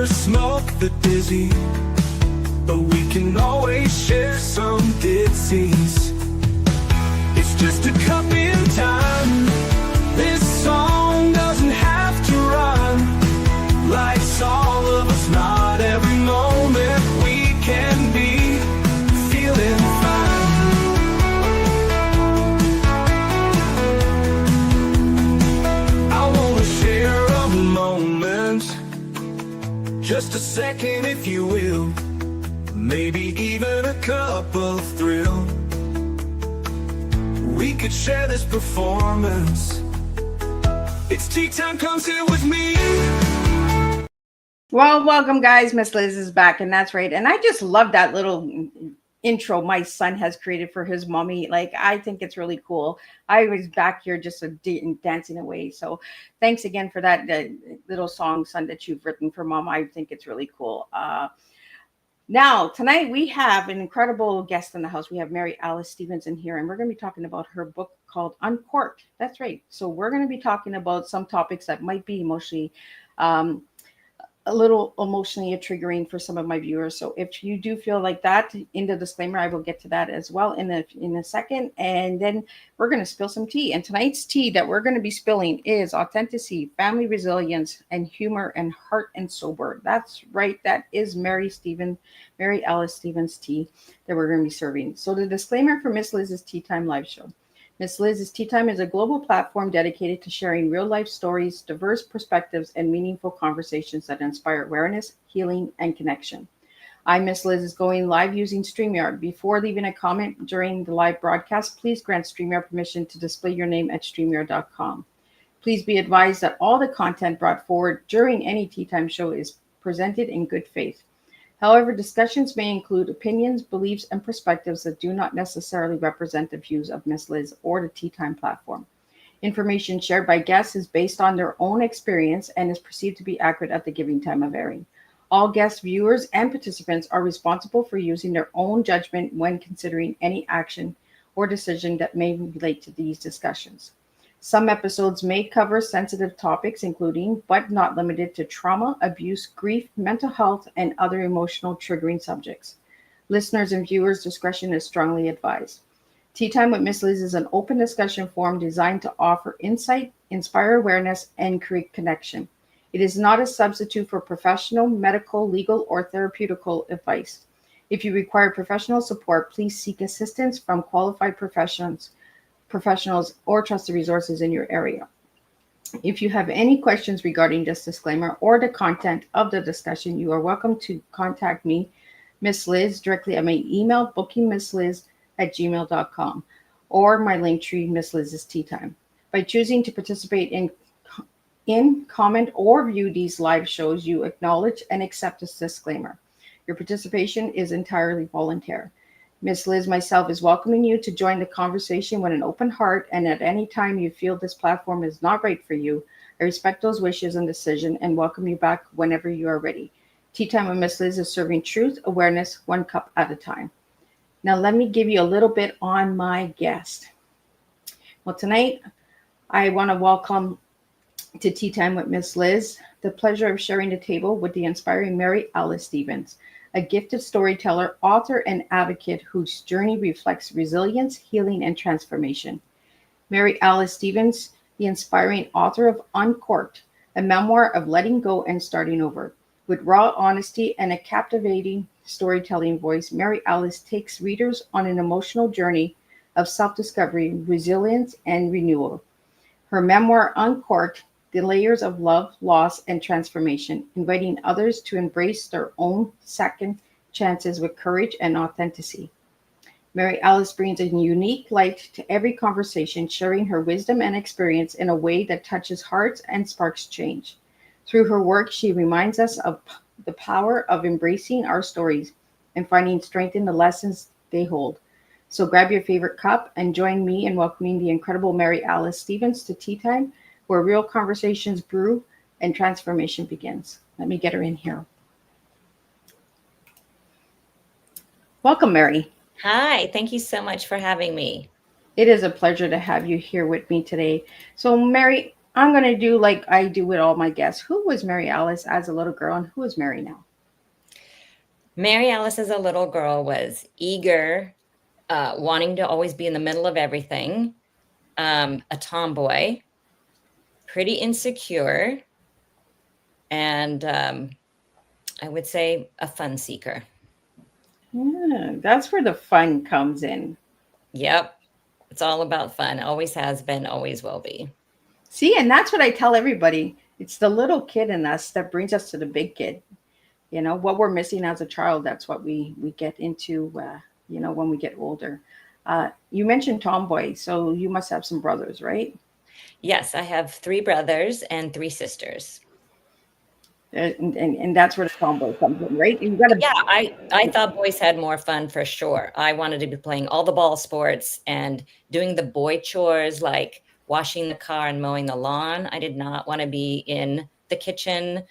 never smoke the dizzy, but we can always share some disease. It's just a cup in time. This song doesn't have to run. Life's all of us, not every moment we can be feeling fine. I wanna share a moment, just a second if you will, maybe even a cup of thrill. We could share this performance. It's tea time, come sit with me. Well, welcome guys. Miss Liz is back, and that's right. And I just love that little intro my son has created for his mommy. Like, I think it's really cool. I was back here just dancing away. So thanks again for that little song, son, that you've written for mom. I think it's really cool. Now, tonight we have an incredible guest in the house. We have Mary Alice Stevenson here, and we're going to be talking about her book called Uncorked. That's right. So we're going to be talking about some topics that might be emotionally, a little emotionally triggering for some of my viewers. So if you do feel like that, in the disclaimer, I will get to that as well in a second. And then we're going to spill some tea. And tonight's tea that we're going to be spilling is authenticity, family resilience, and humor, and heart and sober. That's right. That is Mary Alice Stevens tea that we're going to be serving. So the disclaimer for Miss Liz's Tea Time live show. Miss Liz's Tea Time is a global platform dedicated to sharing real-life stories, diverse perspectives, and meaningful conversations that inspire awareness, healing, and connection. Miss Liz is going live using StreamYard. Before leaving a comment during the live broadcast, please grant StreamYard permission to display your name at StreamYard.com. Please be advised that all the content brought forward during any Tea Time show is presented in good faith. However, discussions may include opinions, beliefs, and perspectives that do not necessarily represent the views of Miss Liz or the Tea Time platform. Information shared by guests is based on their own experience and is perceived to be accurate at the given time of airing. All guest viewers and participants are responsible for using their own judgment when considering any action or decision that may relate to these discussions. Some episodes may cover sensitive topics, including, but not limited to, trauma, abuse, grief, mental health, and other emotional triggering subjects. Listeners' and viewers' discretion is strongly advised. Tea Time with Miss Liz is an open discussion forum designed to offer insight, inspire awareness, and create connection. It is not a substitute for professional, medical, legal, or therapeutical advice. If you require professional support, please seek assistance from qualified professionals or trusted resources in your area. If you have any questions regarding this disclaimer or the content of the discussion, you are welcome to contact me, Miss Liz, directly at my email, bookingmissliz@gmail.com, or my link tree, Miss Liz's Tea Time. By choosing to participate in, comment, or view these live shows, you acknowledge and accept this disclaimer. Your participation is entirely voluntary. Miss Liz, myself, is welcoming you to join the conversation with an open heart, and at any time you feel this platform is not right for you, I respect those wishes and decision and welcome you back whenever you are ready. Tea Time with Miss Liz is serving truth, awareness, one cup at a time. Now let me give you a little bit on my guest. Well, tonight I want to welcome to Tea Time with Miss Liz the pleasure of sharing the table with the inspiring Mary Alice Stevens, a gifted storyteller, author, and advocate whose journey reflects resilience, healing, and transformation. Mary Alice Stevens, the inspiring author of Uncorked, a memoir of letting go and starting over. With raw honesty and a captivating storytelling voice, Mary Alice takes readers on an emotional journey of self-discovery, resilience, and renewal. Her memoir, Uncorked, the layers of love, loss, and transformation, inviting others to embrace their own second chances with courage and authenticity. Mary Alice brings a unique light to every conversation, sharing her wisdom and experience in a way that touches hearts and sparks change. Through her work, she reminds us of the power of embracing our stories and finding strength in the lessons they hold. So grab your favorite cup and join me in welcoming the incredible Mary Alice Stevens to Tea Time, where real conversations brew and transformation begins. Let me get her in here. Welcome, Mary. Hi, thank you so much for having me. It is a pleasure to have you here with me today. So, Mary, I'm gonna do like I do with all my guests. Who was Mary Alice as a little girl, and who is Mary now? Mary Alice as a little girl was eager, wanting to always be in the middle of everything, a tomboy, pretty insecure, and I would say a fun seeker. Yeah, that's where the fun comes in. Yep. It's all about fun. Always has been, always will be. See, and that's what I tell everybody. It's the little kid in us that brings us to the big kid. You know what we're missing as a child. That's what we get into. When we get older. You mentioned tomboy, so you must have some brothers, right? Yes, I have three brothers and three sisters. And that's where the tomboy comes in, right? You got to. Yeah, I thought boys had more fun for sure. I wanted to be playing all the ball sports and doing the boy chores like washing the car and mowing the lawn. I did not want to be in the kitchen,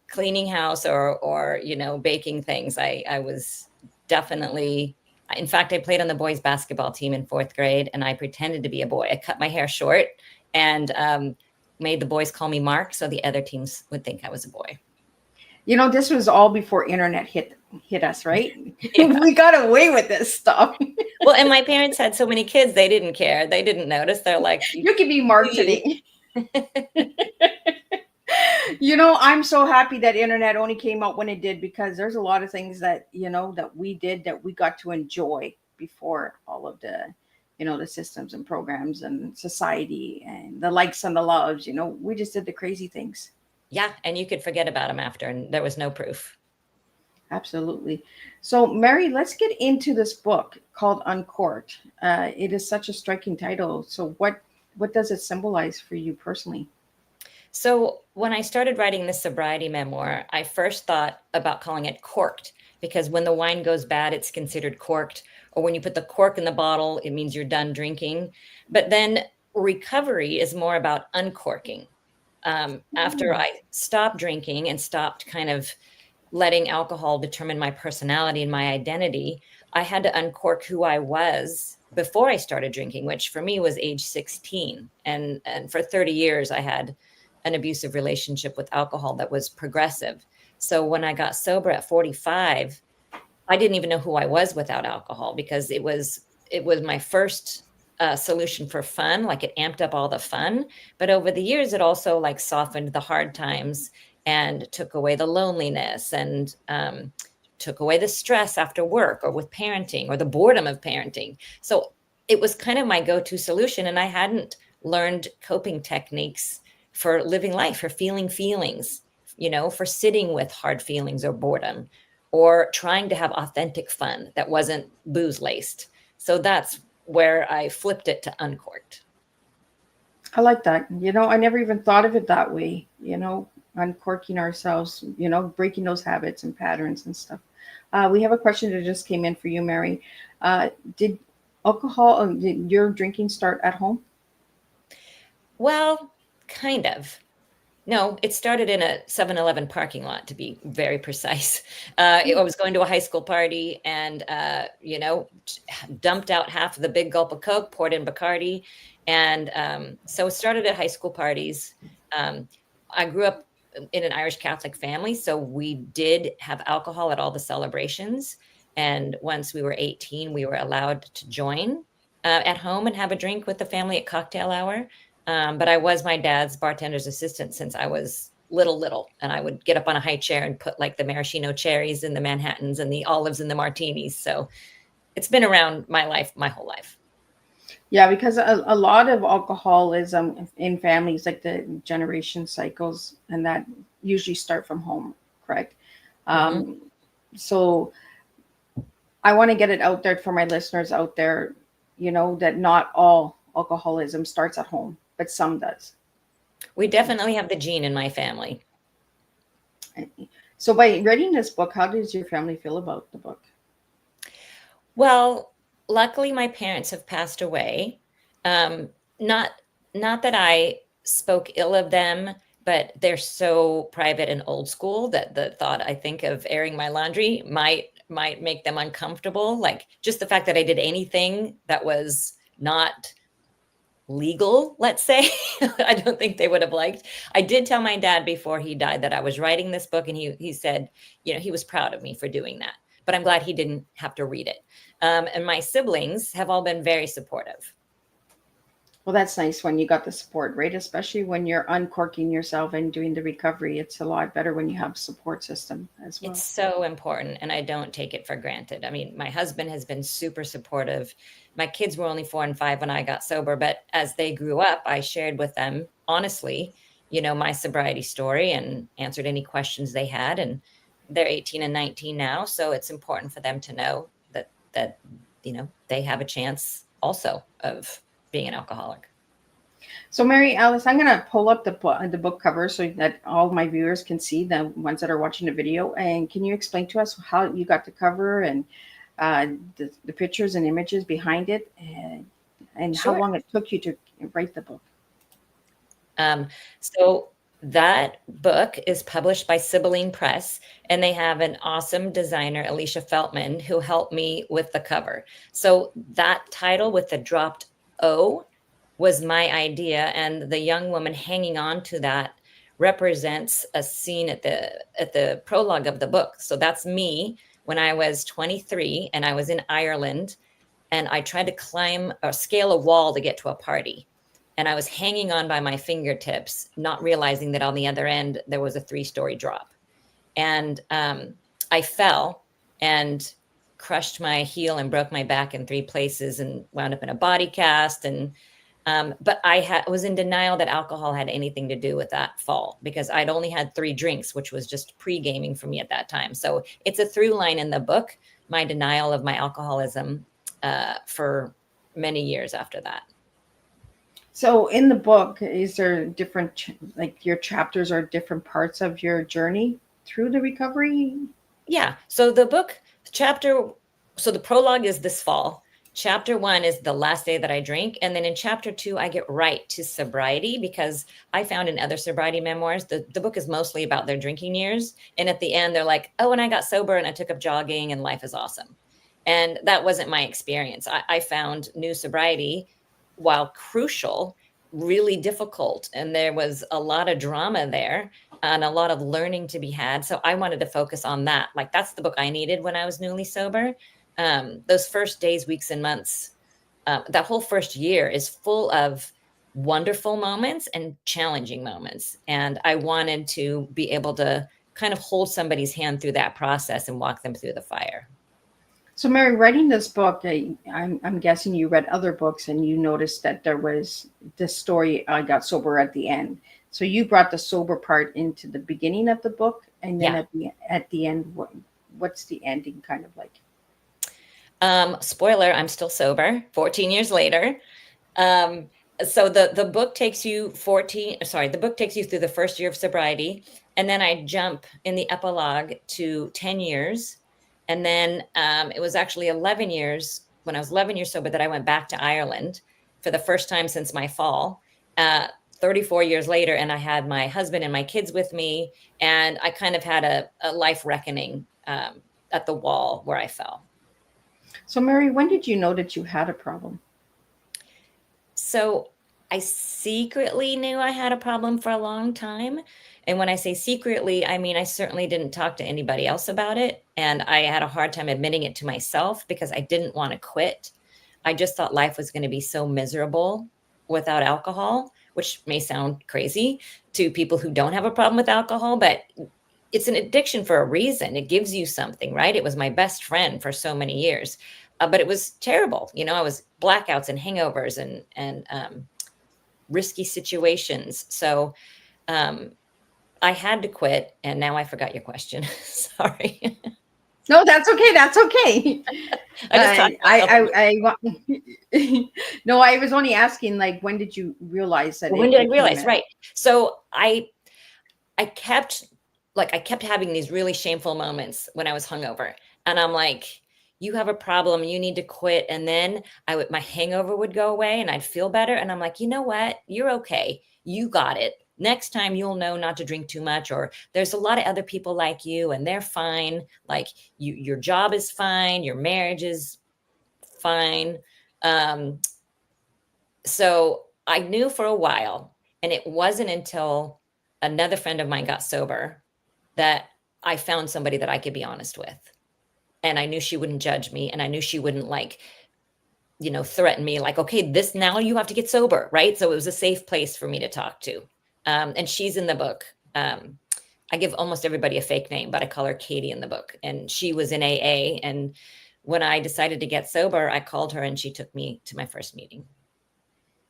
cleaning house or baking things. I was definitely, in fact, I played on the boys basketball team in fourth grade, and I pretended to be a boy. I cut my hair short and made the boys call me Mark, so the other teams would think I was a boy. This was all before internet hit us, right? Yeah. We got away with this stuff. Well, and my parents had so many kids, they didn't care. They didn't notice. They're like, You can be Mark today. I'm so happy that internet only came out when it did, because there's a lot of things that that we did that we got to enjoy before all of the systems and programs and society and the likes and the loves. We just did the crazy things. yeah, and you could forget about them after, and there was no proof. Absolutely. So, Mary, let's get into this book called Uncorked. It is such a striking title. So, what does it symbolize for you personally? So when I started writing this sobriety memoir, I first thought about calling it corked because when the wine goes bad, it's considered corked. Or when you put the cork in the bottle, it means you're done drinking. But then recovery is more about uncorking. After Mm. I stopped drinking and stopped kind of letting alcohol determine my personality and my identity, I had to uncork who I was before I started drinking, which for me was age 16. And for 30 years, I had an abusive relationship with alcohol that was progressive. So when I got sober at 45, I didn't even know who I was without alcohol because it was my first solution for fun. Like it amped up all the fun, but over the years, it also like softened the hard times and took away the loneliness and took away the stress after work or with parenting or the boredom of parenting. So it was kind of my go-to solution, and I hadn't learned coping techniques for living life, for feeling feelings, for sitting with hard feelings or boredom, or trying to have authentic fun that wasn't booze laced. So that's where I flipped it to uncorked. I like that. I never even thought of it that way, uncorking ourselves, breaking those habits and patterns and stuff. We have a question that just came in for you, Mary. Did did your drinking start at home? Well, kind of. No, it started in a 7-Eleven parking lot, to be very precise. I was going to a high school party and, dumped out half of the big gulp of Coke, poured in Bacardi. And so it started at high school parties. I grew up in an Irish Catholic family, so we did have alcohol at all the celebrations. And once we were 18, we were allowed to join at home and have a drink with the family at cocktail hour. But I was my dad's bartender's assistant since I was little, and I would get up on a high chair and put like the maraschino cherries and the Manhattans and the olives and the martinis. So it's been around my life, my whole life. Yeah, because a lot of alcoholism in families, like the generation cycles, and that usually start from home, correct? Hmm. Um, so I want to get it out there for my listeners out there, that not all alcoholism starts at home, but some does. We definitely have the gene in my family. So by reading this book, how does your family feel about the book? Well, luckily my parents have passed away. Um, not not that I spoke ill of them, but they're so private and old school that the thought I think of airing my laundry might make them uncomfortable. Like just the fact that I did anything that was not legal, let's say. I don't think they would have liked. I did tell my dad before he died that I was writing this book, and he said, he was proud of me for doing that. But I'm glad he didn't have to read it. And my siblings have all been very supportive. Well, that's nice when you got the support, right? Especially when you're uncorking yourself and doing the recovery. It's a lot better when you have a support system as well. It's so important, and I don't take it for granted. I mean, my husband has been super supportive. My kids were only 4 and 5 when I got sober, but as they grew up, I shared with them honestly, my sobriety story and answered any questions they had. And they're 18 and 19 now, so it's important for them to know that they have a chance also of being an alcoholic. So, Mary Alice, I'm going to pull up the book cover so that all my viewers can see, the ones that are watching the video. And can you explain to us how you got the cover and the pictures and images behind it, and how Sure. long it took you to write the book? So that book is published by Sibylline Press, and they have an awesome designer, Alicia Feltman, who helped me with the cover. So that title with the dropped O was my idea, and the young woman hanging on to that represents a scene at the prologue of the book. So that's me when I was 23 and I was in Ireland, and I tried to climb or scale a wall to get to a party. And I was hanging on by my fingertips, not realizing that on the other end, there was a 3-story drop. And I fell and crushed my heel and broke my back in 3 places and wound up in a body cast. And but I was in denial that alcohol had anything to do with that fall, because I'd only had 3 drinks, which was just pre-gaming for me at that time. So it's a through line in the book, my denial of my alcoholism for many years after that. So in the book, is there different, like your chapters are different parts of your journey through the recovery? Yeah. So the prologue is this fall. Chapter 1 is the last day that I drink. And then in chapter 2, I get right to sobriety, because I found in other sobriety memoirs, the book is mostly about their drinking years. And at the end, they're like, oh, and I got sober and I took up jogging and life is awesome. And that wasn't my experience. I found new sobriety, while crucial, really difficult. And there was a lot of drama there and a lot of learning to be had. So I wanted to focus on that. Like, that's the book I needed when I was newly sober. Those first days, weeks, and months, that whole first year is full of wonderful moments and challenging moments. And I wanted to be able to kind of hold somebody's hand through that process and walk them through the fire. So, Mary, writing this book, I'm guessing you read other books and you noticed that there was this story, I got sober at the end. So you brought the sober part into the beginning of the book, and then at the end, what's the ending kind of like? Spoiler, I'm still sober 14 years later. So the book takes you the book takes you through the first year of sobriety. And then I jump in the epilogue to 10 years. And then it was actually 11 years, when I was 11 years sober, that I went back to Ireland for the first time since my fall, 34 years later. And I had my husband and my kids with me. And I kind of had a life reckoning at the wall where I fell. So, Mary, when did you know that you had a problem? So I secretly knew I had a problem for a long time. And when I say secretly, I mean, I certainly didn't talk to anybody else about it. And I had a hard time admitting it to myself, because I didn't want to quit. I just thought life was going to be so miserable without alcohol, which may sound crazy to people who don't have a problem with alcohol, but it's an addiction for a reason. It gives you something, right? It was my best friend for so many years, but it was terrible. I was blackouts and hangovers and risky situations. So I had to quit, and now I forgot your question. Sorry. No, that's okay. That's okay. No, I was only asking, like, when did you realize that? When did I realize? Right. So I kept having these really shameful moments when I was hungover, and I'm like, you have a problem, you need to quit. And then my hangover would go away and I'd feel better. And I'm like, you know what? You're okay. You got it. Next time you'll know not to drink too much, or there's a lot of other people like you and they're fine. Like your job is fine. Your marriage is fine. So I knew for a while, and it wasn't until another friend of mine got sober that I found somebody that I could be honest with. And I knew she wouldn't judge me, and I knew she wouldn't like, threaten me like, okay, this now you have to get sober, right? So it was a safe place for me to talk to. And she's in the book. I give almost everybody a fake name, but I call her Katie in the book. And she was in AA. And when I decided to get sober, I called her and she took me to my first meeting.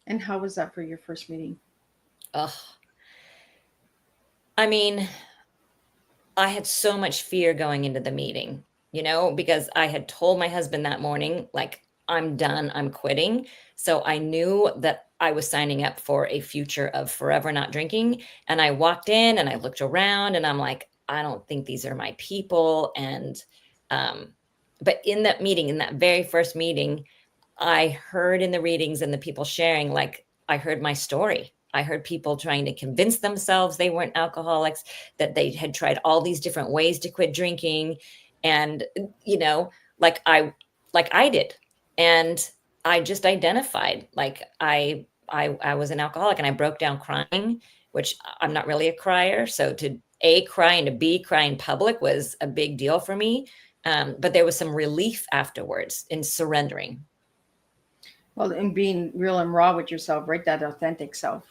And how was that for your first meeting? Ugh. I mean, I had so much fear going into the meeting, because I had told my husband that morning, like, I'm done, I'm quitting. So I knew that I was signing up for a future of forever not drinking. And I walked in and I looked around and I'm like, I don't think these are my people. And, but in that meeting, in that very first meeting, I heard in the readings and the people sharing, like, I heard my story. I heard people trying to convince themselves they weren't alcoholics, that they had tried all these different ways to quit drinking. And, like I did. And I just identified, like, I was an alcoholic, and I broke down crying, which I'm not really a crier. So to A, cry, and to B, cry in public was a big deal for me. But there was some relief afterwards in surrendering. Well, and being real and raw with yourself, right? That authentic self.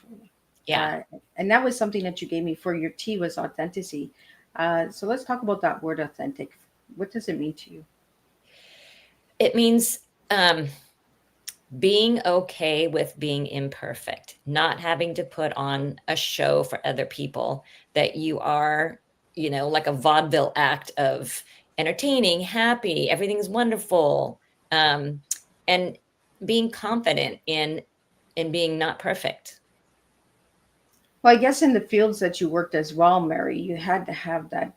Yeah. And that was something that you gave me for your T was authenticity. So let's talk about that word authentic. What does it mean to you? It means being okay with being imperfect, not having to put on a show for other people, that you are, like a vaudeville act of entertaining, happy, everything's wonderful. And being confident in being not perfect. Well, I guess in the fields that you worked as well, Mary, you had to have that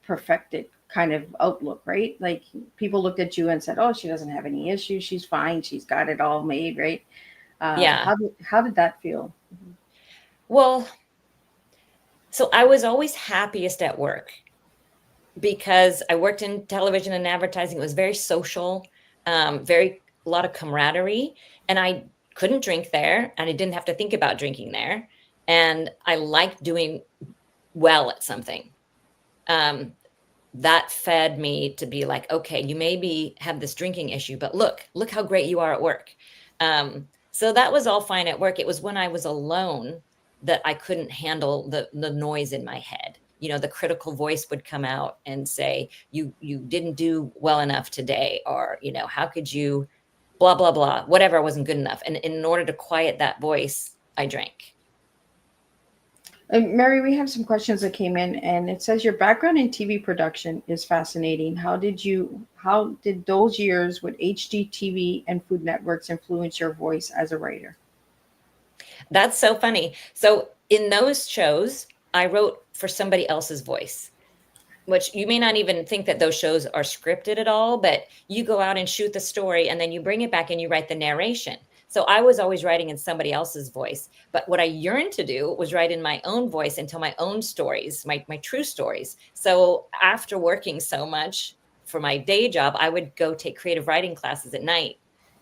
perfected kind of outlook, right? Like people looked at you and said, "Oh, she doesn't have any issues. She's fine. She's got it all made," right? Yeah. How did that feel? Well, so I was always happiest at work because I worked in television and advertising. It was very social, very a lot of camaraderie, and I couldn't drink there, and I didn't have to think about drinking there, and I liked doing well at something. Um, that fed me to be like, okay, you maybe have this drinking issue, but look how great you are at work. So that was all fine at work. It was when I was alone that I couldn't handle the noise in my head. The critical voice would come out and say, you didn't do well enough today, or, how could you, blah, blah, blah, whatever wasn't good enough. And in order to quiet that voice, I drank. Mary, we have some questions that came in, and it says your background in TV production is fascinating. How did those years with HGTV and Food Networks influence your voice as a writer? That's so funny. So in those shows, I wrote for somebody else's voice, which you may not even think that those shows are scripted at all, but you go out and shoot the story and then you bring it back and you write the narration. So I was always writing in somebody else's voice. But what I yearned to do was write in my own voice and tell my own stories, my true stories. So after working so much for my day job, I would go take creative writing classes at night,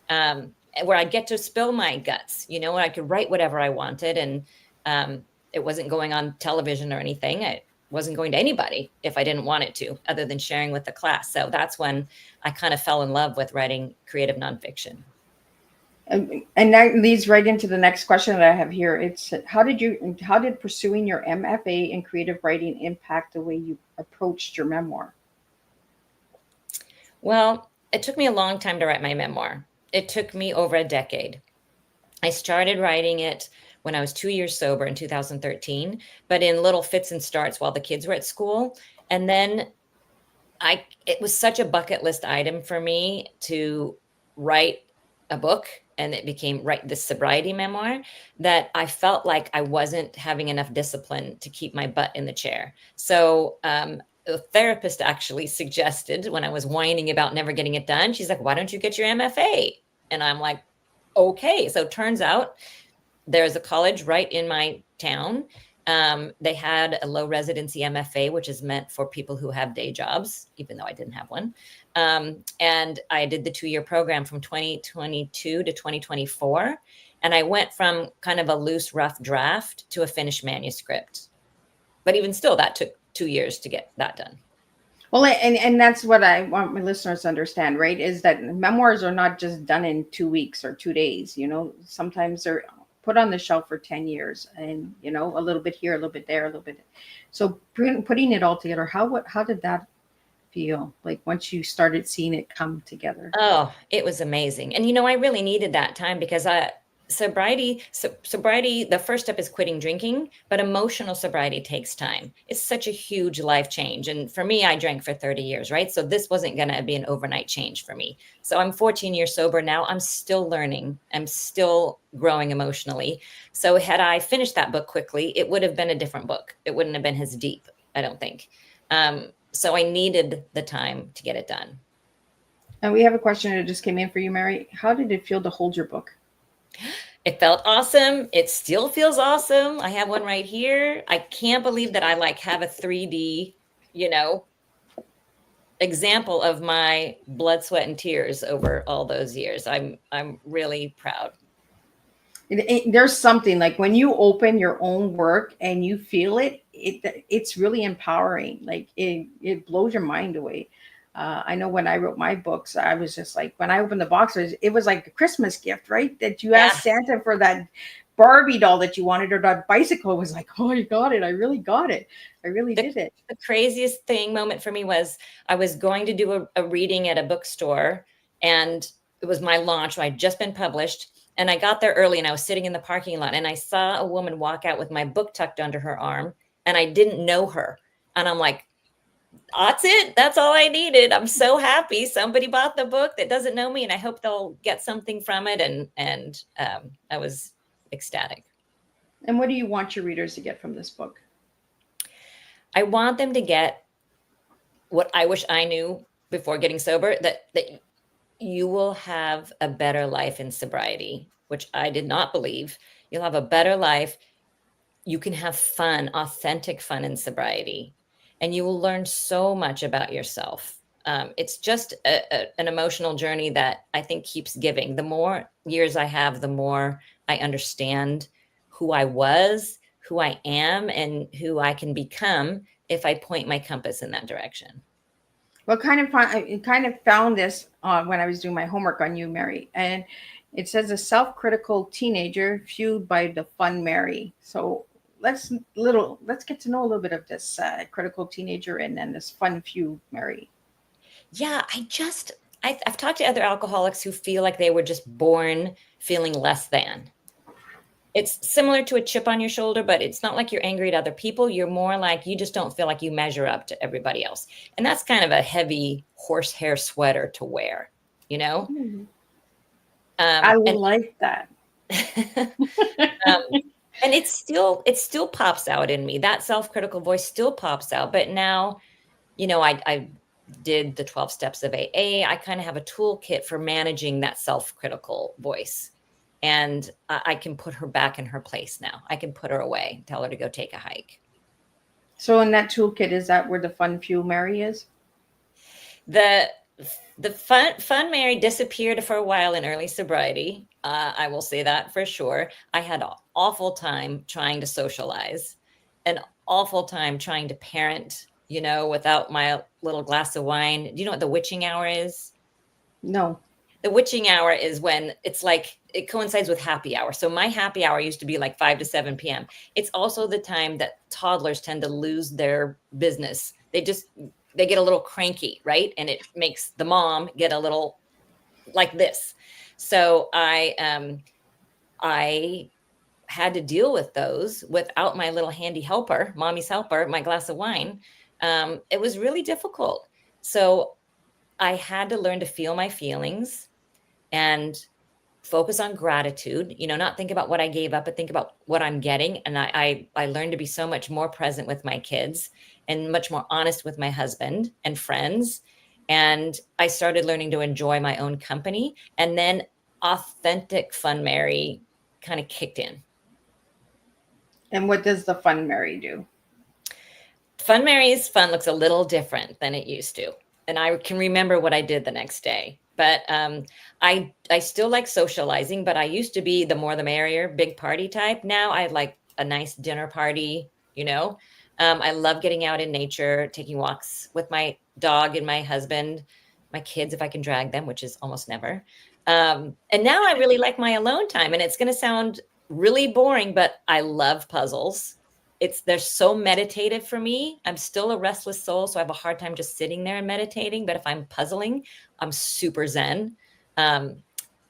where I'd get to spill my guts, and I could write whatever I wanted. And it wasn't going on television or anything. It wasn't going to anybody if I didn't want it to, other than sharing with the class. So that's when I kind of fell in love with writing creative nonfiction. And that leads right into the next question that I have here. It's how did pursuing your MFA in creative writing impact the way you approached your memoir? Well, it took me a long time to write my memoir. It took me over a decade. I started writing it when I was 2 years sober in 2013, but in little fits and starts while the kids were at school. And then it was such a bucket list item for me to write a book, and it became write this sobriety memoir, that I felt like I wasn't having enough discipline to keep my butt in the chair. So a therapist actually suggested, when I was whining about never getting it done, she's like, why don't you get your MFA? And I'm like, okay. So it turns out there's a college right in my town. They had a low residency MFA, which is meant for people who have day jobs, even though I didn't have one. And I did the 2-year program from 2022 to 2024. And I went from kind of a loose, rough draft to a finished manuscript. But even still, that took 2 years to get that done. Well, and that's what I want my listeners to understand, right? Is that memoirs are not just done in 2 weeks or 2 days. You know, sometimes they're put on the shelf for 10 years, and you know, a little bit here, a little bit there, a little bit. So putting it all together, how did that feel like once you started seeing it come together? Oh, it was amazing. And I really needed that time because sobriety, the first step is quitting drinking, but emotional sobriety takes time. It's such a huge life change. And for me, I drank for 30 years, right? So this wasn't going to be an overnight change for me. So I'm 14 years sober now. I'm still learning. I'm still growing emotionally. So had I finished that book quickly, it would have been a different book. It wouldn't have been as deep, I don't think. So I needed the time to get it done. And we have a question that just came in for you, Mary. How did it feel to hold your book? It felt awesome. It still feels awesome. I have one right here. I can't believe that I have a 3D, example of my blood, sweat, and tears over all those years. I'm really proud. There's something like when you open your own work and you feel it's really empowering. Like it blows your mind away. I know when I wrote my books, I was just like, when I opened the boxes, it was like a Christmas gift, right? That you asked Santa for that Barbie doll that you wanted, or that bicycle. It was like, oh, I got it. I really got it. I really did it. The craziest moment for me was I was going to do a reading at a bookstore, and it was my launch. I'd just been published. And I got there early, and I was sitting in the parking lot, and I saw a woman walk out with my book tucked under her arm, and I didn't know her. And I'm like, that's it. That's all I needed. I'm so happy somebody bought the book that doesn't know me, and I hope they'll get something from it. And I was ecstatic. And what do you want your readers to get from this book? I want them to get what I wish I knew before getting sober, that you will have a better life in sobriety, which I did not believe. You'll have a better life. You can have fun, authentic fun in sobriety, and you will learn so much about yourself. It's just an emotional journey that I think keeps giving. The more years I have, the more I understand who I was, who I am, and who I can become if I point my compass in that direction. Well, I kind of found this when I was doing my homework on you, Mary, and it says a self-critical teenager fueled by the fun Mary. So let's get to know a little bit of this critical teenager and then this fun fueled Mary. Yeah, I've talked to other alcoholics who feel like they were just born feeling less than. It's similar to a chip on your shoulder, but it's not like you're angry at other people. You're more like you just don't feel like you measure up to everybody else. And that's kind of a heavy horsehair sweater to wear, Mm-hmm. I like that. And it still pops out in me. That self-critical voice still pops out. But now, I did the 12 steps of AA. I kind of have a toolkit for managing that self-critical voice. And I can put her back in her place now. I can put her away, tell her to go take a hike. So in that toolkit, is that where the fun fuel Mary is? The fun Mary disappeared for a while in early sobriety. I will say that for sure. I had an awful time trying to socialize, an awful time trying to parent, without my little glass of wine. Do you know what the witching hour is? No. The witching hour is when it's like it coincides with happy hour. So my happy hour used to be like 5 to 7 p.m. It's also the time that toddlers tend to lose their business. They get a little cranky, right? And it makes the mom get a little like this. So I had to deal with those without my little handy helper, mommy's helper, my glass of wine. It was really difficult. So I had to learn to feel my feelings and focus on gratitude, not think about what I gave up, but think about what I'm getting. And I learned to be so much more present with my kids and much more honest with my husband and friends. And I started learning to enjoy my own company. And then authentic fun Mary kind of kicked in. And what does the fun Mary do? Fun Mary's fun looks a little different than it used to. And I can remember what I did the next day. But I still like socializing, but I used to be the more the merrier, big party type. Now I like a nice dinner party, you know. I love getting out in nature, taking walks with my dog and my husband, my kids, if I can drag them, which is almost never. And now I really like my alone time. And it's going to sound really boring, but I love puzzles. They're so meditative for me. I'm still a restless soul, so I have a hard time just sitting there and meditating. But if I'm puzzling, I'm super zen. Um,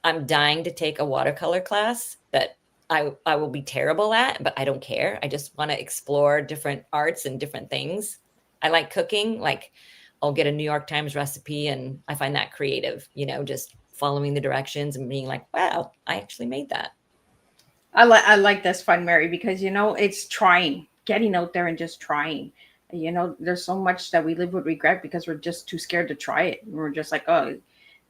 I'm dying to take a watercolor class that I will be terrible at, but I don't care. I just want to explore different arts and different things. I like cooking. Like I'll get a New York Times recipe and I find that creative, just following the directions and being like, wow, I actually made that. I like this fun, Mary, because it's trying, getting out there and just trying. There's so much that we live with regret because we're just too scared to try it. We're just like, oh,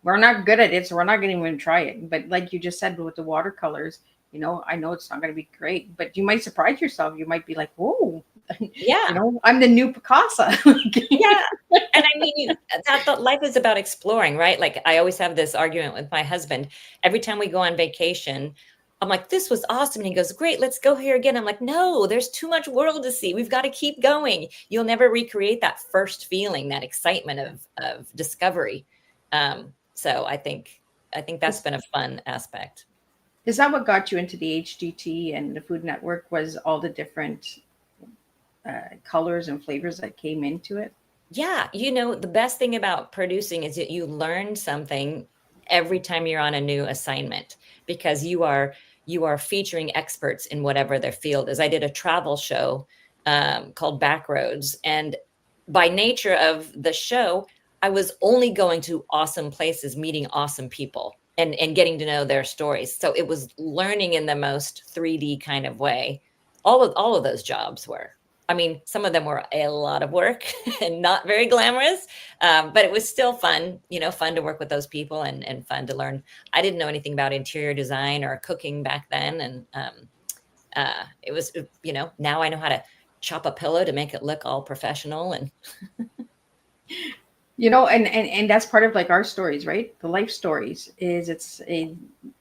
we're not good at it, so we're not going to even try it. But like you just said with the watercolors, I know it's not going to be great, but you might surprise yourself. You might be like, whoa, Yeah. I'm the new Picasso. Yeah. And I mean, that life is about exploring, right? Like I always have this argument with my husband. Every time we go on vacation, I'm like, this was awesome. And he goes, great, let's go here again. I'm like, no, there's too much world to see. We've got to keep going. You'll never recreate that first feeling, that excitement of discovery. So I think that's been a fun aspect. Is that what got you into the HGT and the Food Network? Was all the different colors and flavors that came into it? Yeah. The best thing about producing is that you learn something every time you're on a new assignment because you are featuring experts in whatever their field is. I did a travel show called Backroads, and by nature of the show, I was only going to awesome places, meeting awesome people and getting to know their stories. So it was learning in the most 3D kind of way. All of those jobs were. I mean, some of them were a lot of work and not very glamorous, but it was still fun, fun to work with those people and fun to learn. I didn't know anything about interior design or cooking back then. And it was, now I know how to chop a pillow to make it look all professional. And and that's part of like our stories, right? The life stories is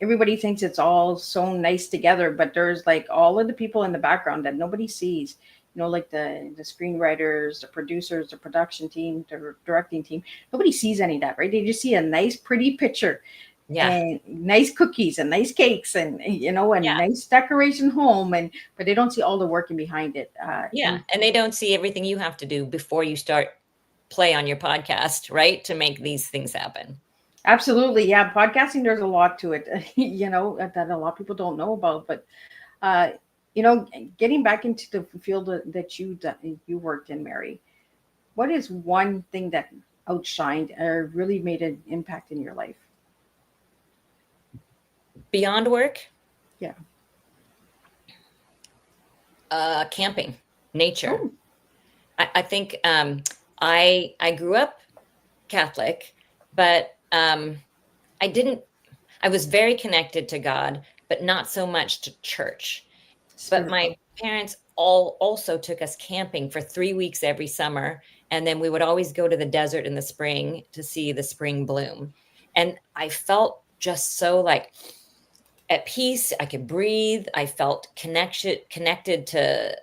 everybody thinks it's all so nice together, but there's like all of the people in the background that nobody sees. Like the screenwriters, the producers, the production team, the directing team. Nobody sees any of that, right? They just see a nice, pretty picture, yeah, and nice cookies and nice cakes and yeah, nice decoration home, but they don't see all the working behind it. yeah. And they don't see everything you have to do before you start play on your podcast, right? To make these things happen. Absolutely, yeah. Podcasting, there's a lot to it, that a lot of people don't know about, but. Uh, getting back into the field that you worked in, Mary, what is one thing that outshined or really made an impact in your life? Beyond work, Yeah. camping, nature. Oh, I think I grew up Catholic, but I was very connected to God, but not so much to church. But my spiritual. parents all also took us camping for 3 weeks every summer. And then we would always go to the desert in the spring to see the spring bloom. And I felt just so like at peace. I could breathe. I felt connected to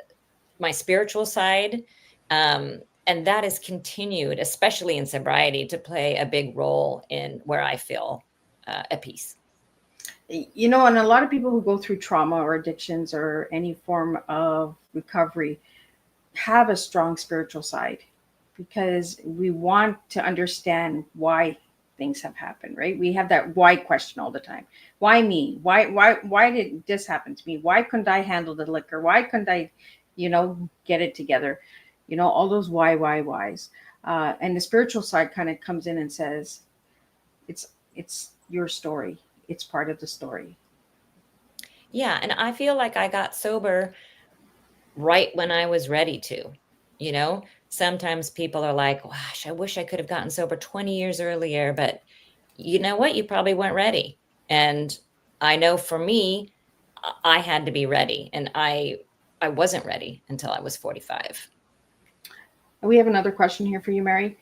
my spiritual side. And that has continued, especially in sobriety, to play a big role in where I feel at peace. And a lot of people who go through trauma or addictions or any form of recovery have a strong spiritual side because we want to understand why things have happened, right? We have that why question all the time. Why me? Why did this happen to me? Why couldn't I handle the liquor? Why couldn't I, get it together? All those whys. And the spiritual side kind of comes in and says, it's your story. It's part of the story. Yeah. And I feel like I got sober right when I was ready to. Sometimes people are like, gosh, I wish I could have gotten sober 20 years earlier, but you know what? You probably weren't ready. And I know for me, I had to be ready, and I wasn't ready until I was 45. We have another question here for you, Mary.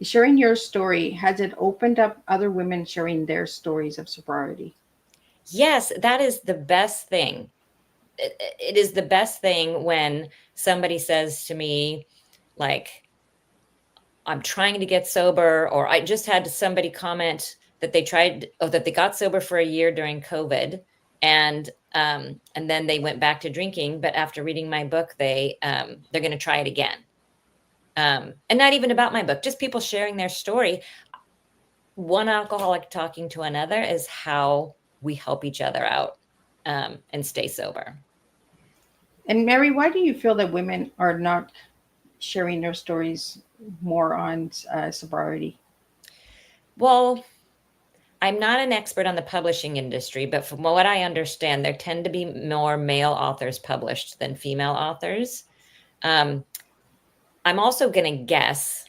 Sharing your story, has it opened up other women sharing their stories of sobriety? Yes, that is the best thing. It is the best thing when somebody says to me, like, I'm trying to get sober, or I just had somebody comment that they tried, oh, that they got sober for a year during COVID, and then they went back to drinking. But after reading my book, they're going to try it again. And not even about my book, just people sharing their story. One alcoholic talking to another is how we help each other out, and stay sober. And Mary, why do you feel that women are not sharing their stories more on sobriety? Well, I'm not an expert on the publishing industry, but from what I understand, there tend to be more male authors published than female authors. Um, I'm also going to guess,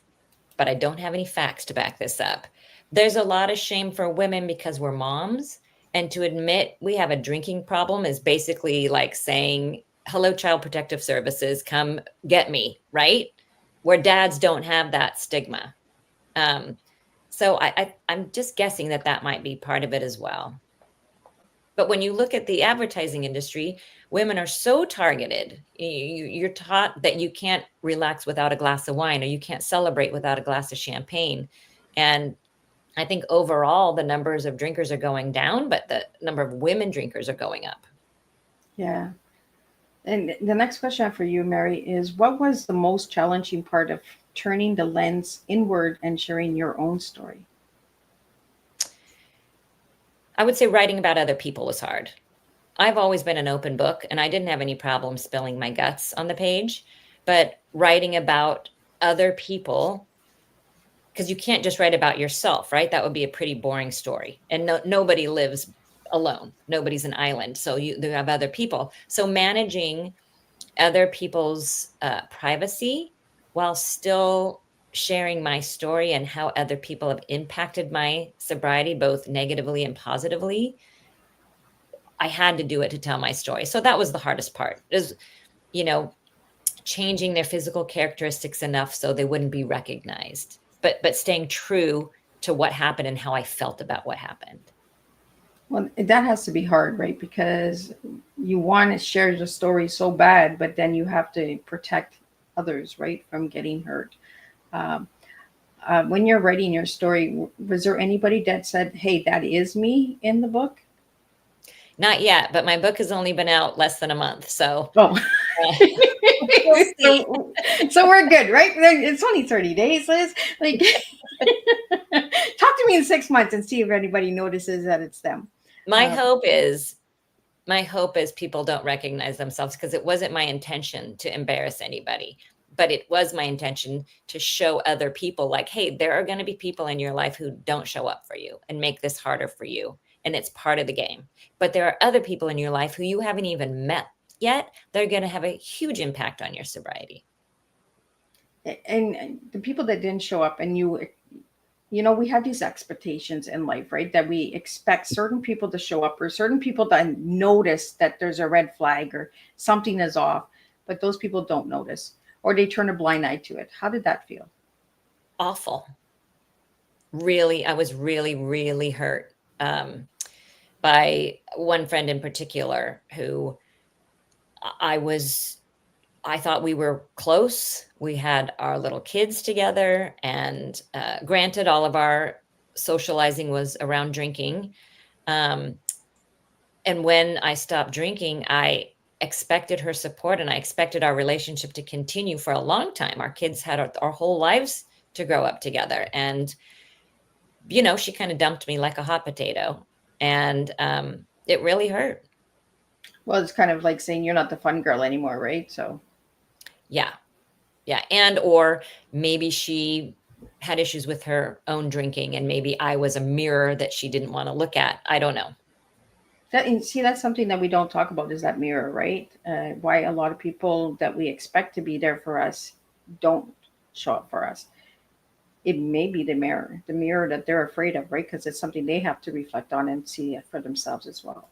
but I don't have any facts to back this up. There's a lot of shame for women because we're moms. And to admit we have a drinking problem is basically like saying, hello, Child Protective Services, come get me, right? Where dads don't have that stigma. Um, so I'm just guessing that that might be part of it as well. But when you look at the advertising industry, women are so targeted. You're taught that you can't relax without a glass of wine, or you can't celebrate without a glass of champagne. And I think overall, the numbers of drinkers are going down, but the number of women drinkers are going up. Yeah. And the next question I have for you, Mary, is what was the most challenging part of turning the lens inward and sharing your own story? I would say writing about other people was hard. I've always been an open book, and I didn't have any problem spilling my guts on the page, but writing about other people, because you can't just write about yourself, right? That would be a pretty boring story. And nobody lives alone. Nobody's an island. So you have other people. So managing other people's privacy while still sharing my story and how other people have impacted my sobriety, both negatively and positively, I had to do it to tell my story. So that was the hardest part, is, you know, changing their physical characteristics enough so they wouldn't be recognized, but staying true to what happened and how I felt about what happened. Well, that has to be hard, right? Because you want to share your story so bad, but then you have to protect others, right, from getting hurt. Um, when you're writing your story, was there anybody that said, "Hey, that is me" in the book? Not yet, but my book has only been out less than a month. So Oh, we'll see. so we're good, right? It's only 30 days, Liz. Like, talk to me in 6 months and see if anybody notices that it's them. My Uh, hope is my hope is people don't recognize themselves, because it wasn't my intention to embarrass anybody, but it was my intention to show other people, like, hey, there are going to be people in your life who don't show up for you and make this harder for you. And it's part of the game. But there are other people in your life who you haven't even met yet. They're going to have a huge impact on your sobriety. and the people that didn't show up, and we have these expectations in life, right? That we expect certain people to show up, or certain people to notice that there's a red flag or something is off, but those people don't notice, or they turn a blind eye to it. How did that feel? Awful. Really, I was really, really hurt, by one friend in particular who I was I thought we were close. We had our little kids together, and granted, all of our socializing was around drinking. Um, and when I stopped drinking, I expected her support, and I expected our relationship to continue for a long time. Our kids had our whole lives to grow up together. And, she kind of dumped me like a hot potato. And it really hurt. Well, it's kind of like saying you're not the fun girl anymore, right? So, Yeah. Yeah. And, or maybe she had issues with her own drinking, and maybe I was a mirror that she didn't want to look at. I don't know. and see, that's something that we don't talk about, is that mirror, right? Why a lot of people that we expect to be there for us don't show up for us. It may be the mirror that they're afraid of, right? Because it's something they have to reflect on and see it for themselves as well.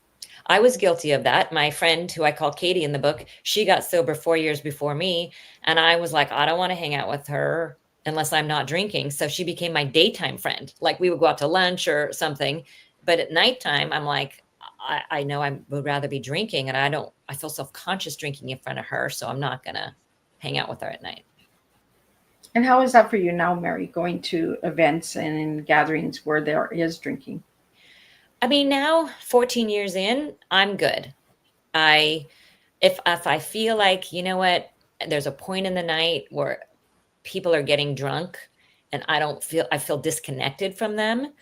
I was guilty of that. My friend, who I call Katie in the book, she got sober 4 years before me. And I was like, I don't want to hang out with her. unless I'm not drinking. So she became my daytime friend. Like we would go out to lunch or something. But at nighttime, I'm like, I know I would rather be drinking, and I feel self-conscious drinking in front of her. So I'm not going to hang out with her at night. And how is that for you now, Mary, going to events and in gatherings where there is drinking? I mean, now 14 years in, I'm good. I, if I feel like, you know what, there's a point in the night where people are getting drunk and I feel disconnected from them,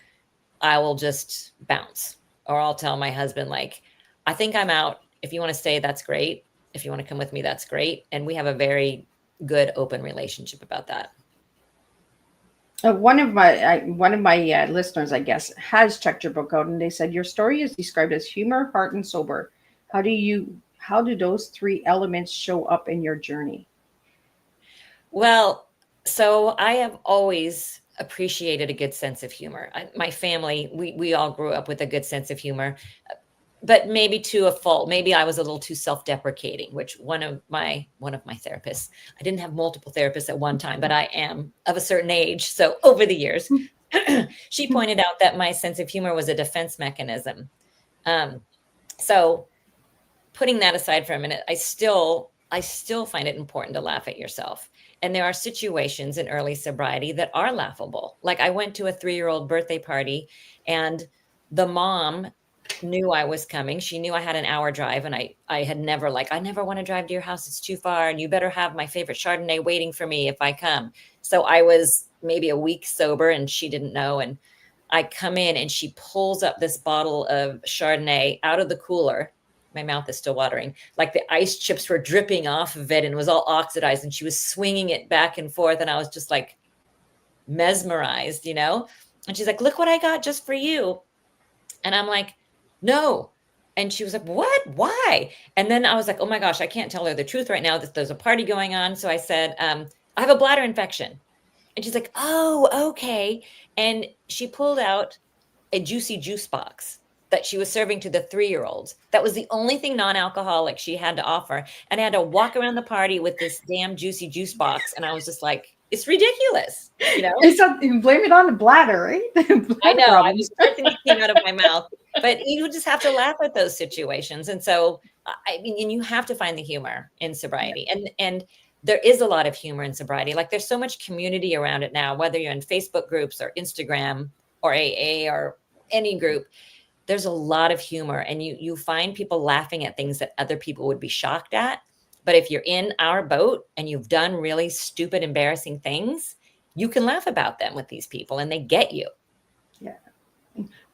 I will just bounce. Or I'll tell my husband, like, I think I'm out. If you want to stay, that's great. If you want to come with me, that's great. And we have a very good, open relationship about that. One of my listeners, I guess, has checked your book out, and they said your story is described as humor, heart, and sober. How do those three elements show up in your journey? Well, so I have always appreciated a good sense of humor. My family, we all grew up with a good sense of humor, but maybe to a fault. Maybe I was a little too self-deprecating, which one of my therapists, I didn't have multiple therapists at one time, but I am of a certain age. So over the years, she pointed out that my sense of humor was a defense mechanism. Um, so putting that aside for a minute, I still find it important to laugh at yourself. And there are situations in early sobriety that are laughable. Like I went to a 3-year-old birthday party, and the mom knew I was coming. She knew I had an hour drive, and I had never I never want to drive to your house. It's too far. And you better have my favorite Chardonnay waiting for me if I come. So I was maybe a week sober, and she didn't know. And I come in, and she pulls up this bottle of Chardonnay out of the cooler. My mouth is still watering. Like the ice chips were dripping off of it and was all oxidized, and she was swinging it back and forth. And I was just like mesmerized, you know? And she's like, look what I got just for you. And I'm like, no. And she was like, what? Why? And then I was like, oh my gosh, I can't tell her the truth right now that there's a party going on. So I said, I have a bladder infection. And she's like, oh, okay. And she pulled out a juicy juice box that she was serving to the 3-year-olds. That was the only thing non-alcoholic she had to offer. And I had to walk around the party with this damn juicy juice box. And I was just like, it's ridiculous, you know? You blame it on the bladder, right? I Bladder know, I problems. was cursing that came out of my mouth, but you just have to laugh at those situations. And so, I mean, and you have to find the humor in sobriety. And there is a lot of humor in sobriety. Like there's so much community around it now, whether you're in Facebook groups or Instagram or AA or any group, there's a lot of humor, and you find people laughing at things that other people would be shocked at. But if you're in our boat and you've done really stupid, embarrassing things, you can laugh about them with these people, and they get you. Yeah.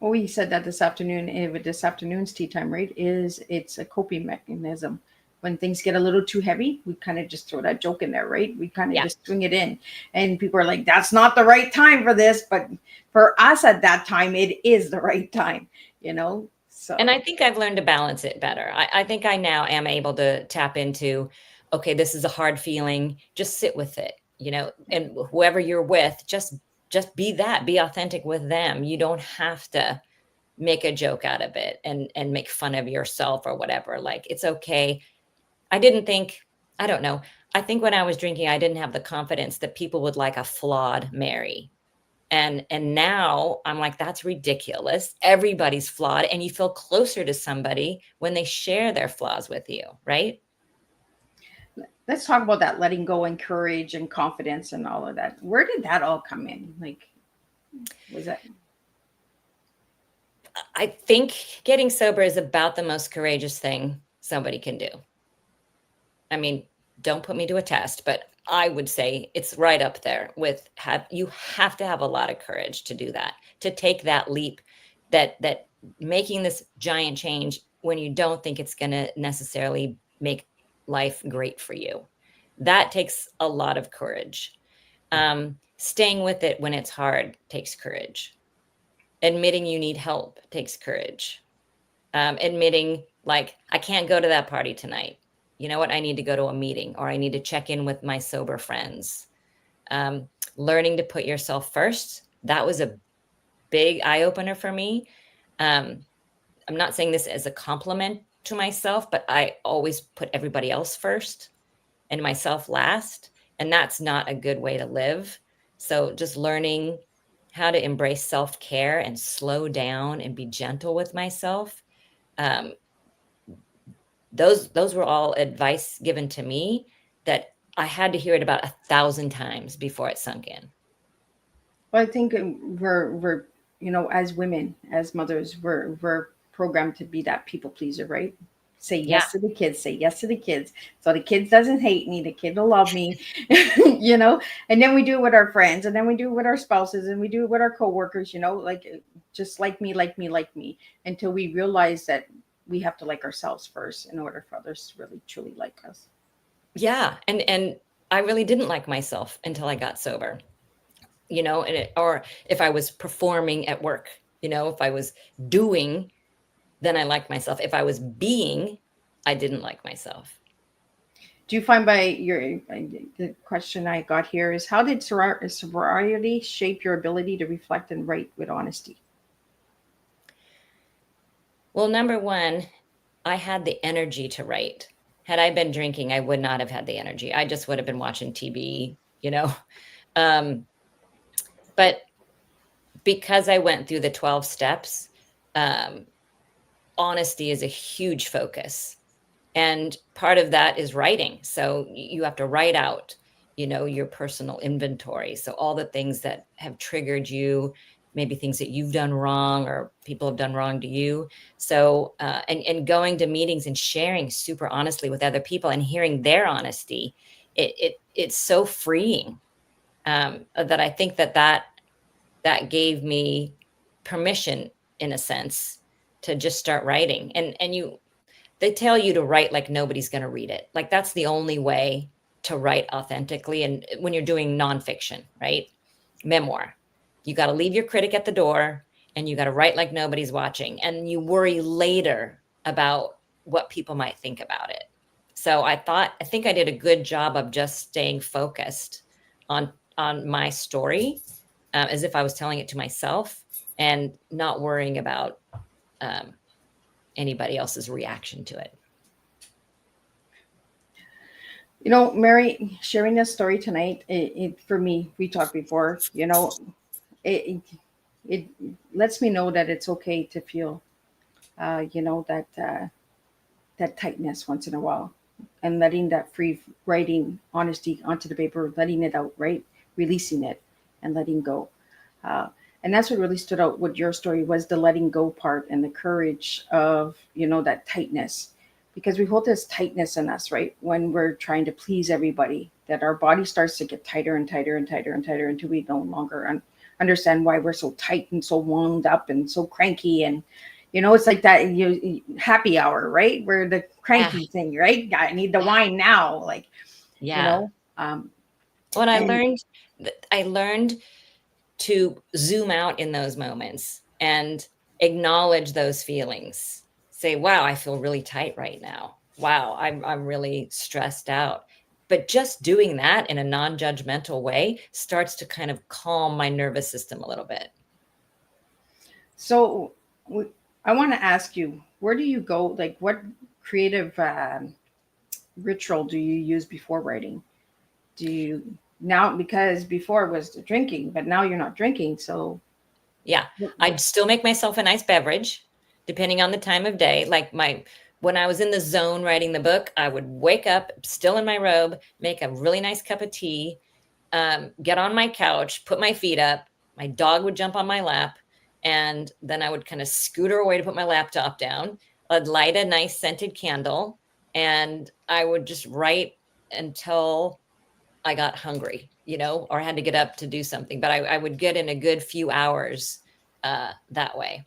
Well, we said that this afternoon, with this afternoon's tea time, right? It's a coping mechanism. When things get a little too heavy, we kind of just throw that joke in there, right? We kind of just swing it in. And people are like, that's not the right time for this. But for us at that time, it is the right time, you know? So, And I think I've learned to balance it better. I think I now am able to tap into, okay, this is a hard feeling. Just sit with it, you know, and whoever you're with, just be that, be authentic with them. You don't have to make a joke out of it and make fun of yourself or whatever. Like it's okay. I don't know. I think when I was drinking, I didn't have the confidence that people would like a flawed Mary. And now I'm like, that's ridiculous. Everybody's flawed. And you feel closer to somebody when they share their flaws with you, right? let's talk about that letting go and courage and confidence and all of that. Where did that all come in? Like, was that? I think getting sober is about the most courageous thing somebody can do. I mean, don't put me to a test, but I would say it's right up there with you have to have a lot of courage to do that, to take that leap, that making this giant change when you don't think it's going to necessarily make life great for you. That takes a lot of courage. Staying with it when it's hard takes courage. Admitting you need help takes courage. Admitting like, I can't go to that party tonight. You know what? I need to go to a meeting, or I need to check in with my sober friends. Learning to put yourself first. That was a big eye opener for me. I'm not saying this as a compliment to myself, but I always put everybody else first and myself last. And that's not a good way to live. So just learning how to embrace self-care and slow down and be gentle with myself. Um, those were all advice given to me that I had to hear it about 1,000 times before it sunk in. Well, I think we're as women, as mothers, we're programmed to be that people pleaser, right? Say Yeah. yes to the kids, say yes to the kids. So the kids doesn't hate me, the kid will love me, you know. And then we do it with our friends, and then we do it with our spouses, and we do it with our coworkers, like just like me, like me, like me, until we realize that we have to like ourselves first in order for others to really truly like us. Yeah. And I really didn't like myself until I got sober, or if I was performing at work, if I was doing, then I liked myself. If I was being, I didn't like myself. Do you find by the question I got here is, how did sobriety shape your ability to reflect and write with honesty? Well, number one, I had the energy to write. Had I been drinking, I would not have had the energy. I just would have been watching TV, Um, but because I went through the 12 steps, um, honesty is a huge focus. And part of that is writing. So you have to write out, your personal inventory. So all the things that have triggered you, maybe things that you've done wrong or people have done wrong to you. So, and going to meetings and sharing super honestly with other people and hearing their honesty, it's so freeing, that I think that gave me permission, in a sense, to just start writing. And they tell you to write like nobody's going to read it. Like that's the only way to write authentically. And when you're doing nonfiction, right? Memoir, you got to leave your critic at the door and you got to write like nobody's watching. And you worry later about what people might think about it. So I think I did a good job of just staying focused on my story, as if I was telling it to myself and not worrying about, anybody else's reaction to it. Mary, sharing this story tonight, it for me, we talked before, it it lets me know that it's okay to feel, that tightness once in a while, and letting that free writing honesty onto the paper, letting it out, right? Releasing it and letting go. Uh, and that's what really stood out with your story, was the letting go part and the courage of, that tightness. Because we hold this tightness in us, right? When we're trying to please everybody, that our body starts to get tighter and tighter and tighter and tighter until we no longer understand why we're so tight and so wound up and so cranky. And it's like that happy hour, right? Where the cranky Yeah. thing, right? I need the wine now, like, Yeah. um, When and I learned to zoom out in those moments and acknowledge those feelings. Say, wow, I feel really tight right now. Wow, I'm really stressed out. But just doing that in a non-judgmental way starts to kind of calm my nervous system a little bit. so I want to ask you, where do you go? Like, what creative ritual do you use before writing? Do you now, because before it was the drinking, but now you're not drinking, so Yeah, what, I'd still make myself a nice beverage, depending on the time of day. Like when I was in the zone writing the book, I would wake up still in my robe, make a really nice cup of tea, get on my couch, put my feet up. My dog would jump on my lap, and then I would kind of scooter away to put my laptop down. I'd light a nice scented candle, and I would just write until I got hungry, or had to get up to do something. But I would get in a good few hours, that way.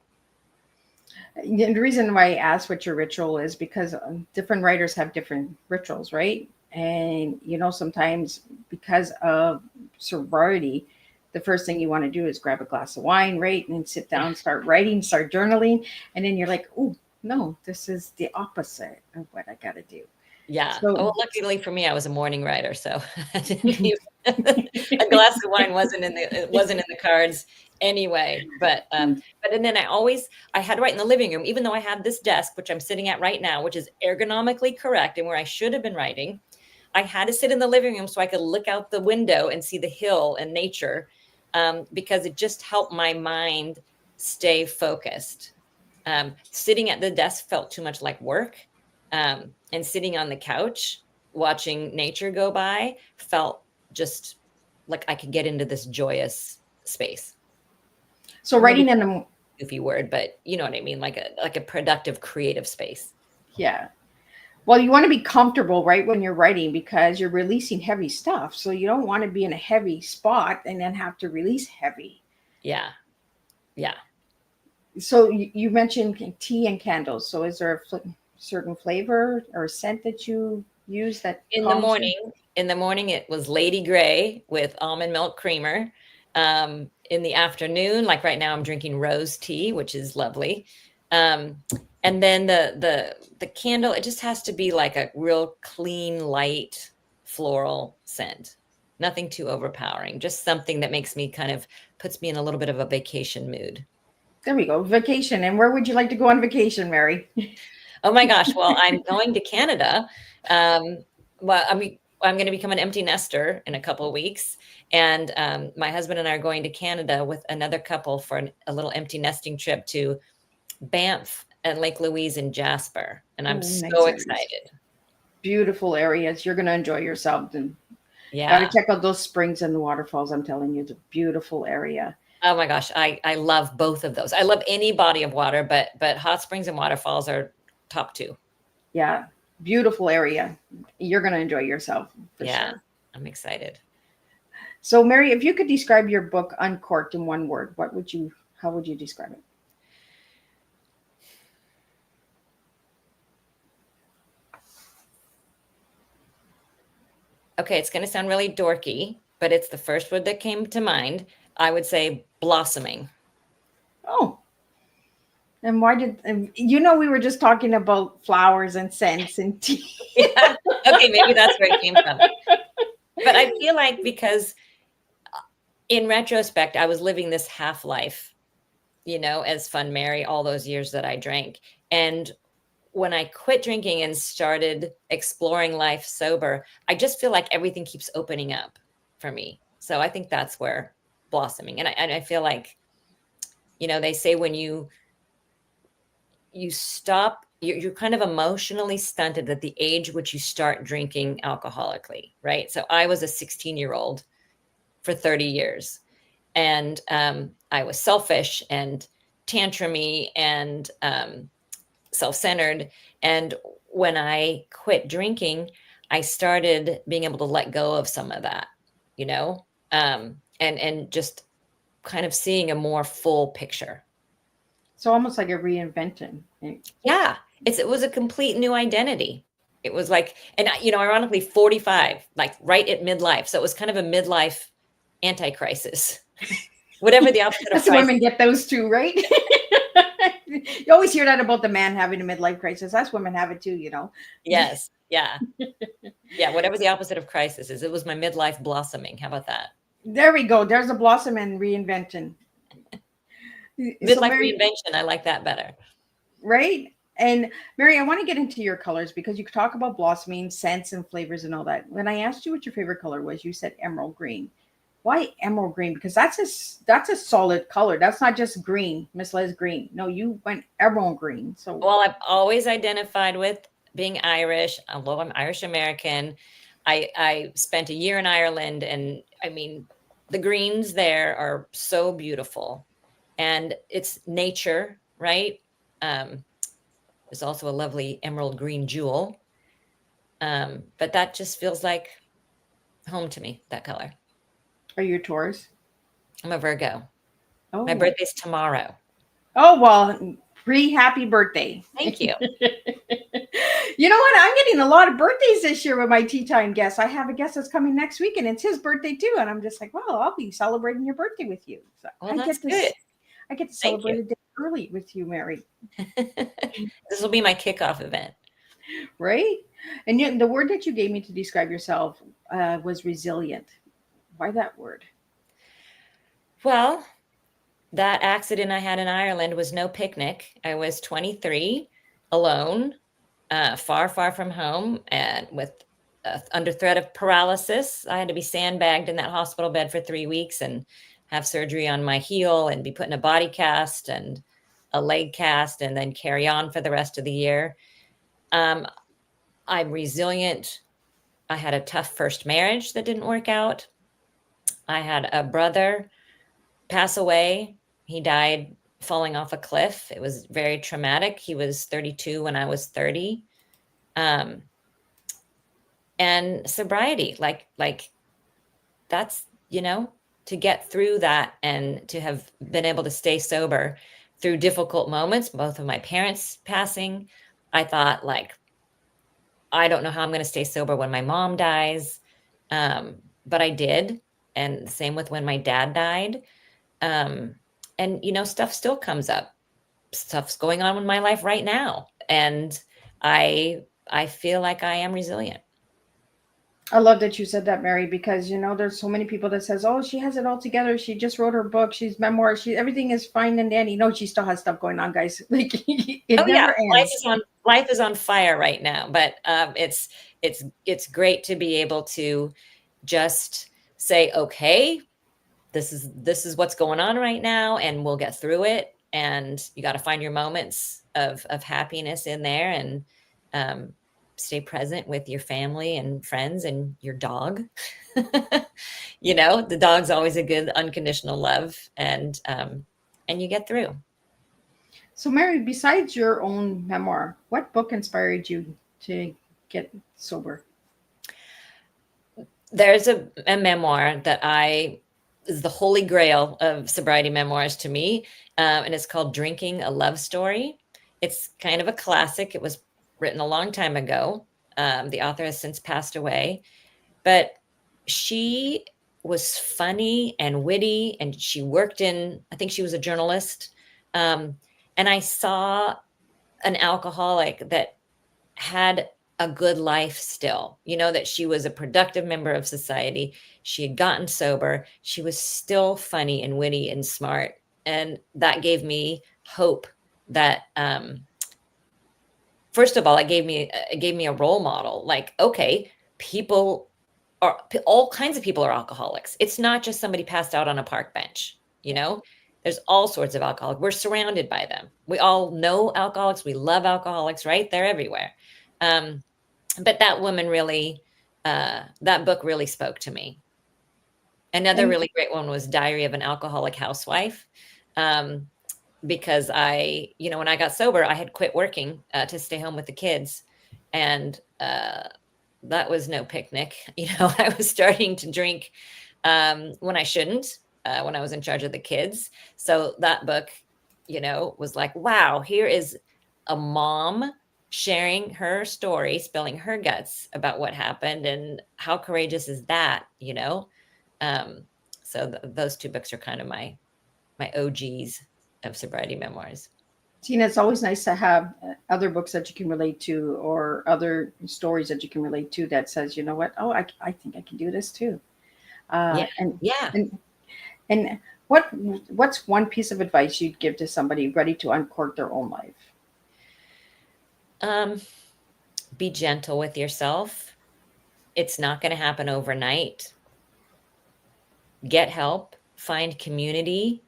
the reason why I asked what your ritual is, because different writers have different rituals, right? And sometimes because of sobriety, the first thing you want to do is grab a glass of wine, right? And then sit down, start writing, start journaling. And then you're like, oh, no, this is the opposite of what I got to do. Yeah. Oh, So, luckily for me, I was a morning writer, so I didn't even, a glass of wine wasn't in the cards anyway. And then I had to write in the living room, even though I had this desk, which I'm sitting at right now, which is ergonomically correct and where I should have been writing. I had to sit in the living room so I could look out the window and see the hill and nature, because it just helped my mind stay focused. Sitting at the desk felt too much like work, and sitting on the couch watching nature go by felt just like I could get into this joyous space. So Maybe writing in the goofy word, but you know what I mean, like a productive, creative space. yeah. Well, you want to be comfortable, right, when you're writing because you're releasing heavy stuff. So you don't want to be in a heavy spot and then have to release heavy. Yeah. Yeah. So you mentioned tea and candles. So is there a certain flavor or scent that you use that In the calms you? morning, it was Lady Grey with almond milk creamer. In the afternoon, like right now, I'm drinking rose tea, which is lovely. And then the candle, it just has to be like a real clean, light floral scent. Nothing too overpowering, just something that makes me puts me in a little bit of a vacation mood. There we go. Vacation. And where would you like to go on vacation, Mary? Oh my gosh. Well, I'm going to Canada. Well, I'm going to become an empty nester in a couple of weeks. And my husband and I are going to Canada with another couple for a little empty nesting trip to Banff and Lake Louise and Jasper. And I'm Nice so areas. excited. Beautiful areas. You're going to enjoy yourself. And Yeah. got to check out those springs and the waterfalls. I'm telling you, it's a beautiful area. Oh my gosh. I love both of those. I love any body of water, but hot springs and waterfalls are top two. Yeah. Beautiful area. You're going to enjoy yourself for sure. I'm excited. So, Mary, if you could describe your book Uncorked in one word, how would you describe it? Okay, it's going to sound really dorky, but it's the first word that came to mind. I would say blossoming. Oh, and why we were just talking about flowers and scents and tea. Yeah. Okay, maybe that's where it came from. But I feel like because in retrospect, I was living this half life, as Fun Mary, all those years that I drank. And when I quit drinking and started exploring life sober, I just feel like everything keeps opening up for me. So I think that's where blossoming. And I feel like, they say when you stop, you're kind of emotionally stunted at the age which you start drinking alcoholically, right? So I was a 16-year-old for 30 years. And I was selfish and tantrumy and self-centered. And when I quit drinking, I started being able to let go of some of that, and just kind of seeing a more full picture. So almost like a reinvention. Yeah, it was a complete new identity. It was like, and ironically, 45, like right at midlife. So it was kind of a midlife anti-crisis. Whatever the opposite of That's crisis. women get those too, right? You always hear that about the man having a midlife crisis. Us women have it too, Yes. Yeah. Yeah. Whatever the opposite of crisis is. It was my midlife blossoming. How about that? There we go. There's a blossom and reinvention. Midlife reinvention. I like that better. Right? And Mary, I want to get into your colors because you talk about blossoming, scents and flavors and all that. When I asked you what your favorite color was, you said emerald green. Why emerald green? Because that's a solid color. That's not just green, Miss Liz green. No, you went emerald green. So well, I've always identified with being Irish. Although I'm Irish American, I spent a year in Ireland, and I mean, the greens there are so beautiful, and it's nature, right? There's also a lovely emerald green jewel, but that just feels like home to me. That color. Are you a Taurus? I'm a Virgo. Oh, my birthday's tomorrow. Oh, well, happy birthday. Thank you. You know what? I'm getting a lot of birthdays this year with my tea time guests. I have a guest that's coming next week and it's his birthday too. And I'm just like, well, I'll be celebrating your birthday with you. So well, that's good. I get to celebrate a day early with you, Mary. This will be my kickoff event. Right? And yet the word that you gave me to describe yourself was resilient. Why that word? Well, that accident I had in Ireland was no picnic. I was 23, alone, far, far from home, and with under threat of paralysis. I had to be sandbagged in that hospital bed for 3 weeks and have surgery on my heel and be put in a body cast and a leg cast and then carry on for the rest of the year. I'm resilient. I had a tough first marriage that didn't work out. I had a brother pass away. He died falling off a cliff. It was very traumatic. He was 32 when I was 30. Um, and sobriety, like that's, to get through that and to have been able to stay sober through difficult moments, both of my parents passing. I thought, like, I don't know how I'm going to stay sober when my mom dies. But I did. And same with when my dad died. And, stuff still comes up. Stuff's going on in my life right now. And I feel like I am resilient. I love that you said that, Mary, because there's so many people that says, "Oh, she has it all together. She just wrote her book. She's memoir. Everything is fine and dandy." No, she still has stuff going on, guys. Like it Oh yeah, never ends. life is on fire right now. But it's great to be able to just say, okay, this is what's going on right now, and we'll get through it. And you got to find your moments of happiness in there, and stay present with your family and friends and your dog. The dog's always a good unconditional love, and you get through. So, Mary, besides your own memoir, what book inspired you to get sober? There's a memoir that is the holy grail of sobriety memoirs to me, and it's called Drinking: A Love Story. It's kind of a classic. It was written a long time ago. The author has since passed away, but she was funny and witty, and she worked I think she was a journalist. And I saw an alcoholic that had a good life still, that she was a productive member of society. She had gotten sober. She was still funny and witty and smart. And that gave me hope that, first of all, it gave me a role model. Like, okay, all kinds of people are alcoholics. It's not just somebody passed out on a park bench. There's all sorts of alcoholics. We're surrounded by them. We all know alcoholics. We love alcoholics, right? They're everywhere. But that woman really, that book really spoke to me. Another really great one was Diary of an Alcoholic Housewife. Because when I got sober, I had quit working to stay home with the kids. And that was no picnic. I was starting to drink when I shouldn't, when I was in charge of the kids. So that book, was like, wow, here is a mom sharing her story, spilling her guts about what happened, and how courageous is that, So those two books are kind of my OGs of sobriety memoirs. Tina, it's always nice to have other books that you can relate to, or other stories that you can relate to, that says, you know what? Oh, I think I can do this too. And what's one piece of advice you'd give to somebody ready to uncork their own life? Be gentle with yourself. It's not going to happen overnight. Get help, find community.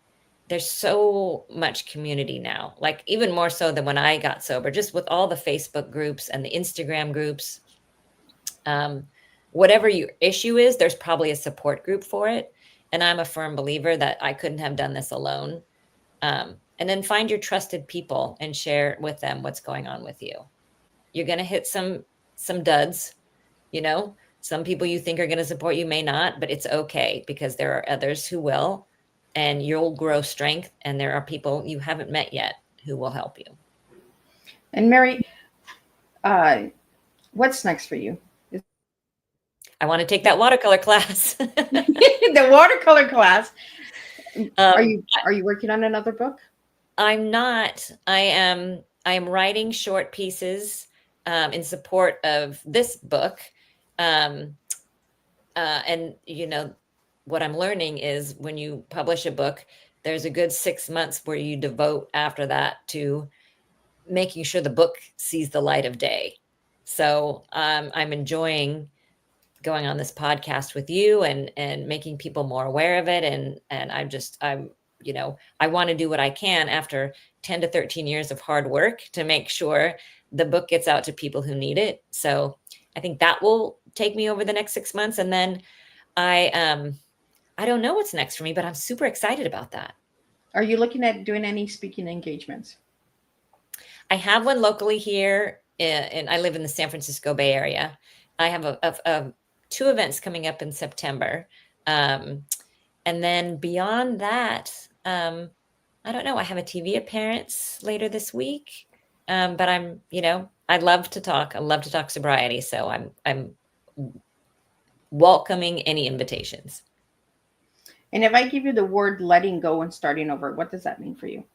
There's so much community now, like even more so than when I got sober, just with all the Facebook groups and the Instagram groups. Whatever your issue is, there's probably a support group for it. And I'm a firm believer that I couldn't have done this alone. And then find your trusted people and share with them what's going on with you. You're going to hit some duds, some people you think are going to support you may not, but it's okay, because there are others who will. And you'll grow strength, and there are people you haven't met yet who will help you. And Mary, what's next for you? I want to take that watercolor class. The watercolor class. Are you working on another book? I'm not. I am writing short pieces in support of this book. And what I'm learning is, when you publish a book, there's a good 6 months where you devote after that to making sure the book sees the light of day. So I'm enjoying going on this podcast with you and making people more aware of it. And I'm, I want to do what I can after 10 to 13 years of hard work to make sure the book gets out to people who need it. So I think that will take me over the next 6 months. And then I don't know what's next for me, but I'm super excited about that. Are you looking at doing any speaking engagements? I have one locally here, and I live in the San Francisco Bay Area. I have two events coming up in September. And then beyond that, I don't know. I have a TV appearance later this week. But I love to talk. I love to talk sobriety. So I'm welcoming any invitations. And if I give you the word letting go and starting over, what does that mean for you?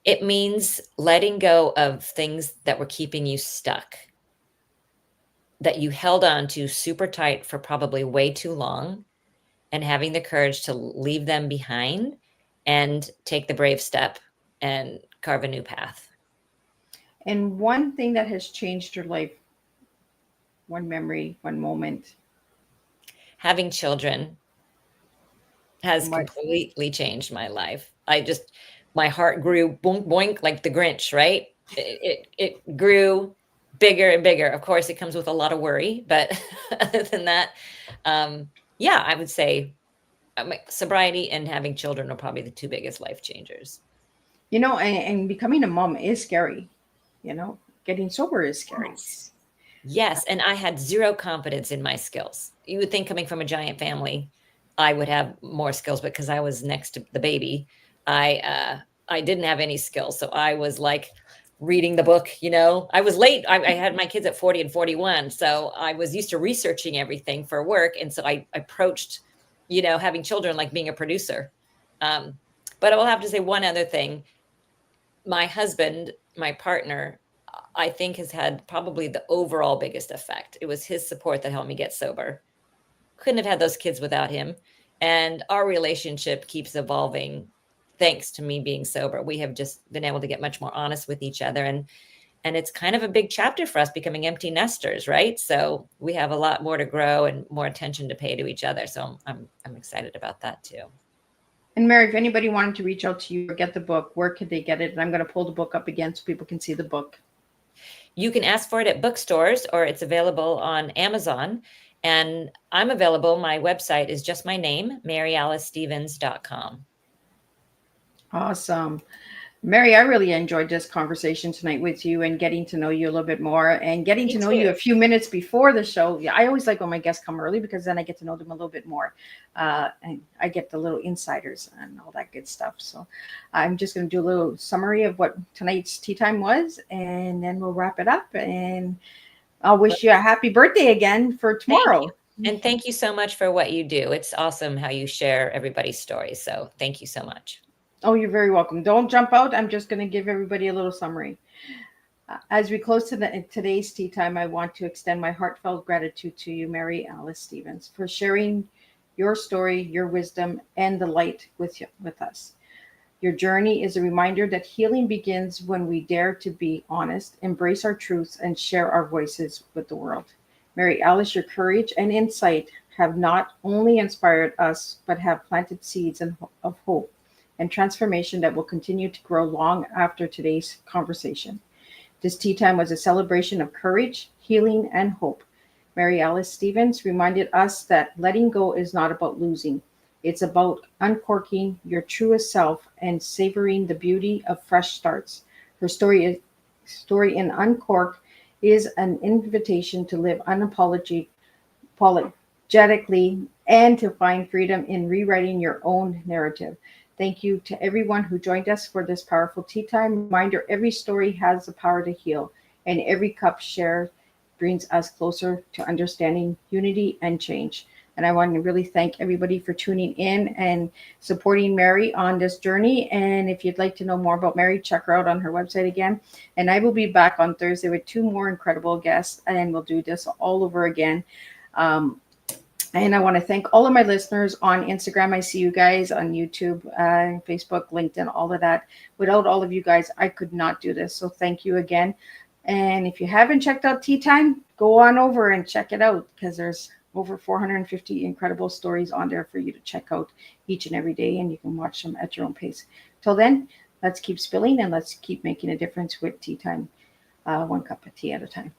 It means letting go of things that were keeping you stuck, that you held on to super tight for probably way too long, and having the courage to leave them behind and take the brave step and carve a new path. And one thing that has changed your life, one memory, one moment. Having children has completely changed my life. My heart grew boink, boink, like the Grinch, right? It grew bigger and bigger. Of course, it comes with a lot of worry, but other than that, I would say sobriety and having children are probably the two biggest life changers. And becoming a mom is scary. Getting sober is scary. Yes. And I had zero confidence in my skills. You would think coming from a giant family, I would have more skills, but because I was next to the baby, I didn't have any skills. So I was like reading the book, I was late. I had my kids at 40 and 41. So I was used to researching everything for work. And so I approached, having children like being a producer. But I will have to say one other thing. My husband, my partner, I think has had probably the overall biggest effect. It was his support that helped me get sober. Couldn't have had those kids without him. And our relationship keeps evolving thanks to me being sober. We have just been able to get much more honest with each other. And it's kind of a big chapter for us becoming empty nesters, right? So we have a lot more to grow and more attention to pay to each other. So I'm excited about that too. And Mary, if anybody wanted to reach out to you or get the book, where could they get it? And I'm going to pull the book up again so people can see the book. You can ask for it at bookstores, or it's available on Amazon. And I'm available. My website is just my name, MaryAliceStevens.com. Awesome. Mary, I really enjoyed this conversation tonight with you and getting to know you a little bit more and getting to know you a few minutes before the show. I always like when my guests come early because then I get to know them a little bit more. And I get the little insiders and all that good stuff. So I'm just going to do a little summary of what tonight's tea time was, and then we'll wrap it up. And I'll wish you a happy birthday again for tomorrow. And thank you so much for what you do. It's awesome how you share everybody's stories. So thank you so much. Oh, you're very welcome. Don't jump out. I'm just going to give everybody a little summary. As we close to today's tea time, I want to extend my heartfelt gratitude to you, Mary Alice Stevens, for sharing your story, your wisdom, and the light with us. Your journey is a reminder that healing begins when we dare to be honest, embrace our truths, and share our voices with the world. Mary Alice, your courage and insight have not only inspired us, but have planted seeds of hope and transformation that will continue to grow long after today's conversation. This tea time was a celebration of courage, healing, and hope. Mary Alice Stevens reminded us that letting go is not about losing. It's about uncorking your truest self and savoring the beauty of fresh starts. Her story in Uncork is an invitation to live unapologetically and to find freedom in rewriting your own narrative. Thank you to everyone who joined us for this powerful tea time. Reminder, every story has the power to heal, and every cup shared brings us closer to understanding, unity, and change. And I want to really thank everybody for tuning in and supporting Mary on this journey. And if you'd like to know more about Mary, check her out on her website again. And I will be back on Thursday with 2 more incredible guests, and we'll do this all over again. And I want to thank all of my listeners on Instagram. I see you guys on YouTube, Facebook, LinkedIn, all of that. Without all of you guys, I could not do this. So thank you again. And if you haven't checked out Tea Time, go on over and check it out, because there's over 450 incredible stories on there for you to check out each and every day, and you can watch them at your own pace. Till then, let's keep spilling and let's keep making a difference with Tea Time, one cup of tea at a time.